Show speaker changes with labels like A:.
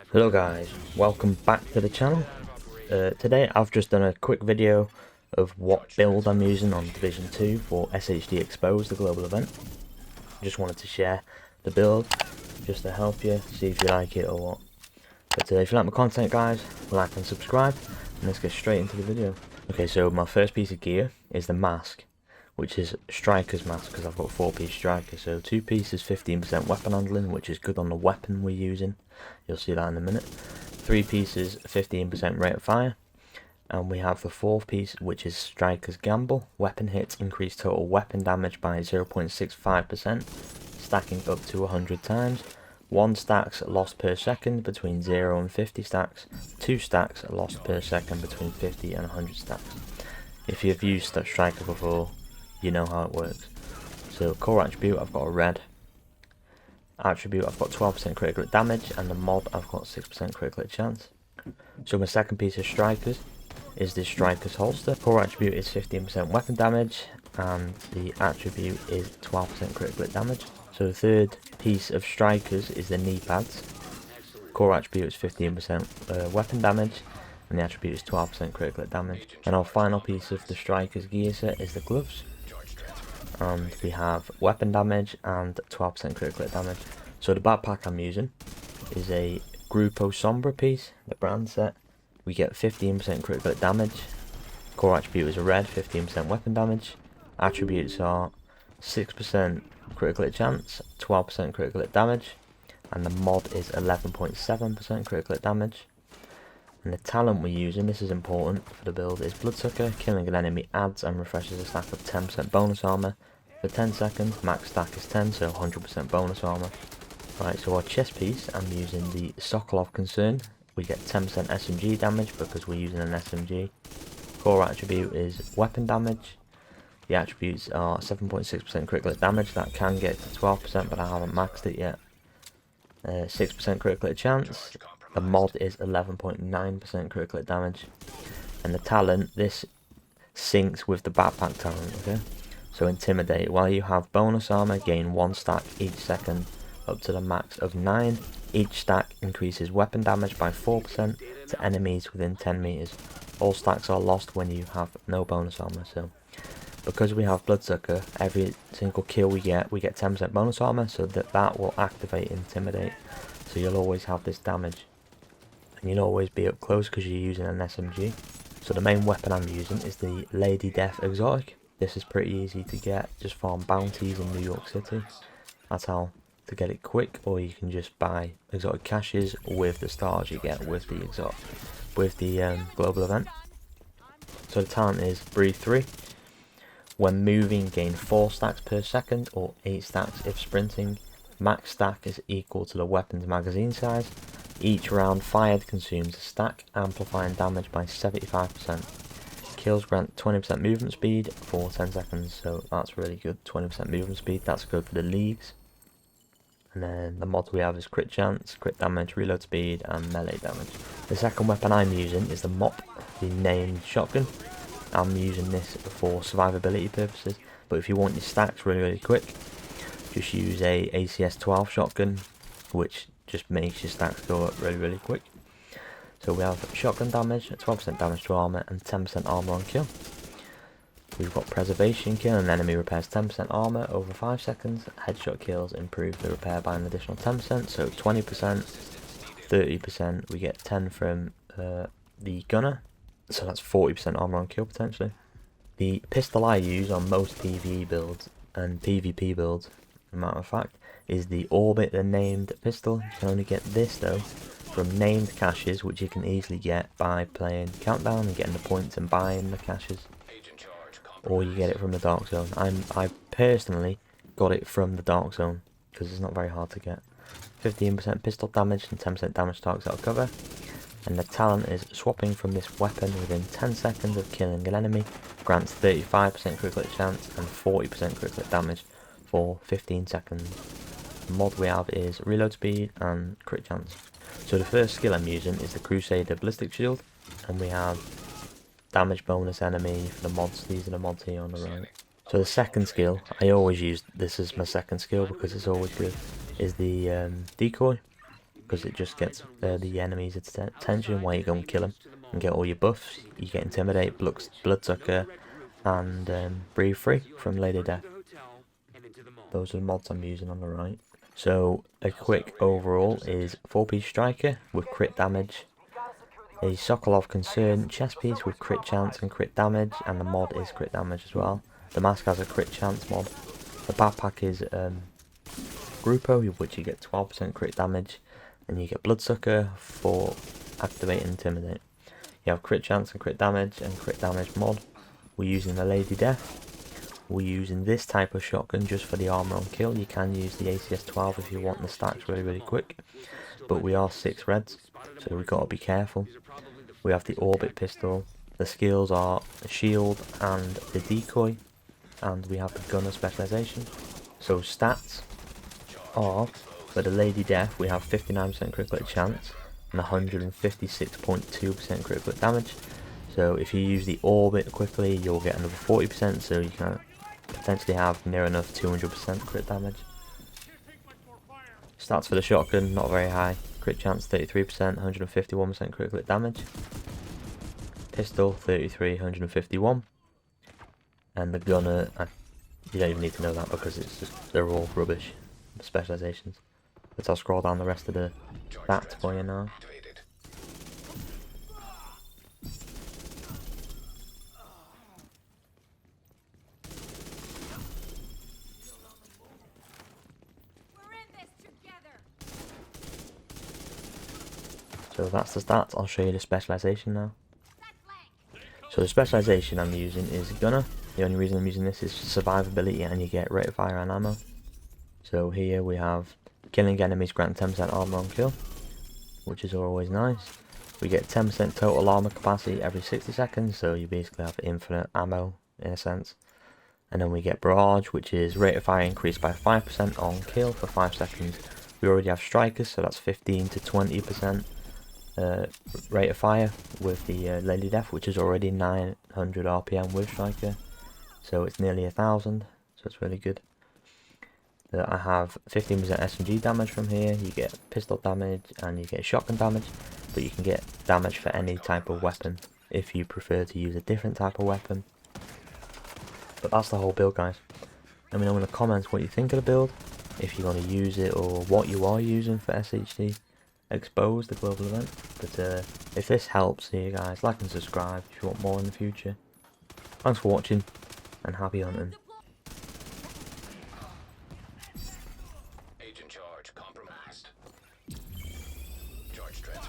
A: Hello guys, welcome back to the channel. Today I've just done a quick video of what build I'm using on Division 2 for SHD Exposed, the global event. Just wanted to share the build just to help you see if you like it or what. But if you like my content guys, like and subscribe, and let's get straight into the video. Okay, so my first piece of gear is the mask, which is Striker's mask because I've got 4-piece Striker. So 2 pieces 15% weapon handling, which is good on the weapon we're using. You'll see that in a minute. 3 pieces 15% rate of fire, and we have the 4th piece, which is Striker's Gamble. Weapon hits increase total weapon damage by 0.65%, stacking up to 100 times. 1 stacks lost per second between 0 and 50 stacks. 2 stacks lost per second between 50 and 100 stacks. If you've used that Striker before, you know how it works. So core attribute, I've got a red. Attribute, I've got 12% critical hit damage, and the mod, I've got 6% critical hit chance. So my second piece of Strikers is the Striker's holster. Core attribute is 15% weapon damage, and the attribute is 12% critical hit damage. So the third piece of Strikers is the knee pads. Core attribute is 15% weapon damage, and the attribute is 12% critical hit damage. And our final piece of the Striker's gear set is the gloves. And we have weapon damage and 12% critical hit damage. So the backpack I'm using is a Grupo Sombra piece, the brand set. We get 15% critical hit damage. Core attribute is a red, 15% weapon damage. Attributes are 6% critical hit chance, 12% critical hit damage, and the mod is 11.7% critical hit damage. And the talent we're using, this is important for the build, is Bloodsucker. Killing an enemy adds and refreshes a stack of 10% bonus armor for 10 seconds. Max stack is 10, so 100% bonus armor. Right, so our chest piece, I'm using the Sokolov Concern. We get 10% SMG damage because we're using an SMG. Core attribute is weapon damage. The attributes are 7.6% critical hit damage. That can get to 12%, but I haven't maxed it yet. 6% critical hit chance. The mod is 11.9% critical hit damage. And the talent, this syncs with the backpack talent, okay? So Intimidate, while you have bonus armor, gain 1 stack each second up to the max of 9. Each stack increases weapon damage by 4% to enemies within 10 meters. All stacks are lost when you have no bonus armor. So because we have Bloodsucker, every single kill we get 10% bonus armor, so that will activate Intimidate. So you'll always have this damage. And you'll always be up close because you're using an SMG. So the main weapon I'm using is the Lady Death Exotic. This is pretty easy to get, just farm bounties in New York City. That's how to get it quick, or you can just buy exotic caches with the stars you get with the global event. So the talent is Breathe 3. When moving, gain 4 stacks per second or 8 stacks if sprinting. Max stack is equal to the weapon's magazine size. Each round fired consumes a stack, amplifying damage by 75%. Kills grant 20% movement speed for 10 seconds, so that's really good. 20% movement speed, that's good for the leagues. And then the mod we have is crit chance, crit damage, reload speed, and melee damage. The second weapon I'm using is the Mop, the named shotgun. I'm using this for survivability purposes, but if you want your stacks really quick, just use a ACS 12 shotgun, which just makes your stacks go up really quick. So we have shotgun damage, 12% damage to armor, and 10% armor on kill. We've got preservation kill, an enemy repairs 10% armor over 5 seconds. Headshot kills improve the repair by an additional 10%, so 20%, 30, we get 10 from the gunner, so that's 40% armor on kill potentially. The pistol I use on most PVE builds and PvP builds, as a matter of fact, is the Orbit, the named pistol. You can only get this though from named caches, which you can easily get by playing Countdown and getting the points and buying the caches, or you get it from the Dark Zone. I personally got it from the Dark Zone because it's not very hard to get. 15% pistol damage and 10% damage targets out of cover. And the talent is swapping from this weapon within 10 seconds of killing an enemy, grants 35% critical hit chance and 40% critical hit damage for 15 seconds. The mod we have is reload speed and crit chance. So the first skill I'm using is the Crusader Ballistic Shield, and we have damage bonus enemy for the mods. These are the mods here on the right. So the second skill, I always use this as my second skill because it's always good, is the decoy. because it just gets the enemy's attention while you go and kill them and get all your buffs. You get Intimidate, Bloodsucker, and Breathe Free from Lady Death. Those are the mods I'm using on the right. So a quick overall is 4-piece striker with crit damage, a Sokolov Concern chest piece with crit chance and crit damage, and the mod is crit damage as well. The mask has a crit chance mod. The backpack is Grupo, which you get 12% crit damage, and you get Bloodsucker for activating Intimidate. You have crit chance and crit damage mod. We're using the Lady Death. We're using this type of shotgun just for the armor on kill. You can use the ACS 12 if you want the stacks really quick, but we are 6 reds, so we've got to be careful. We have the Orbit pistol. The skills are the shield and the decoy, and we have the gunner specialization. So stats are, for the Lady Death, we have 59% critical chance and 156.2% critical damage. So if you use the Orbit quickly, you'll get another 40%, so you can potentially have near enough 200% crit damage. Stats for the shotgun, not very high. Crit chance 33%, 151% critical damage. Pistol 33, 151. And the gunner, you don't even need to know that because it's just, they're all rubbish specializations. But I'll scroll down the rest of the stats for you now. So that's the stats. I'll show you the specialization now. So the specialization I'm using is Gunner. The only reason I'm using this is survivability, and you get rate of fire and ammo. So here we have killing enemies grant 10% armor on kill, which is always nice. We get 10% total armor capacity every 60 seconds, so you basically have infinite ammo in a sense. And then we get barrage, which is rate of fire increased by 5% on kill for 5 seconds. We already have strikers, so that's 15 to 20%. Rate of fire with the Lady Death, which is already 900 RPM with striker, so it's nearly 1000, so it's really good. I have 15% SMG damage from here. You get pistol damage and you get shotgun damage, but you can get damage for any type of weapon if you prefer to use a different type of weapon. But that's the whole build, guys. Let me know in the comments what you think of the build, if you're going to use it or what you are using for SHD Expose, the global event. But if this helps, see you guys, like and subscribe if you want more in the future. Thanks for watching and happy hunting. Agent Charge compromised. Charge transfer.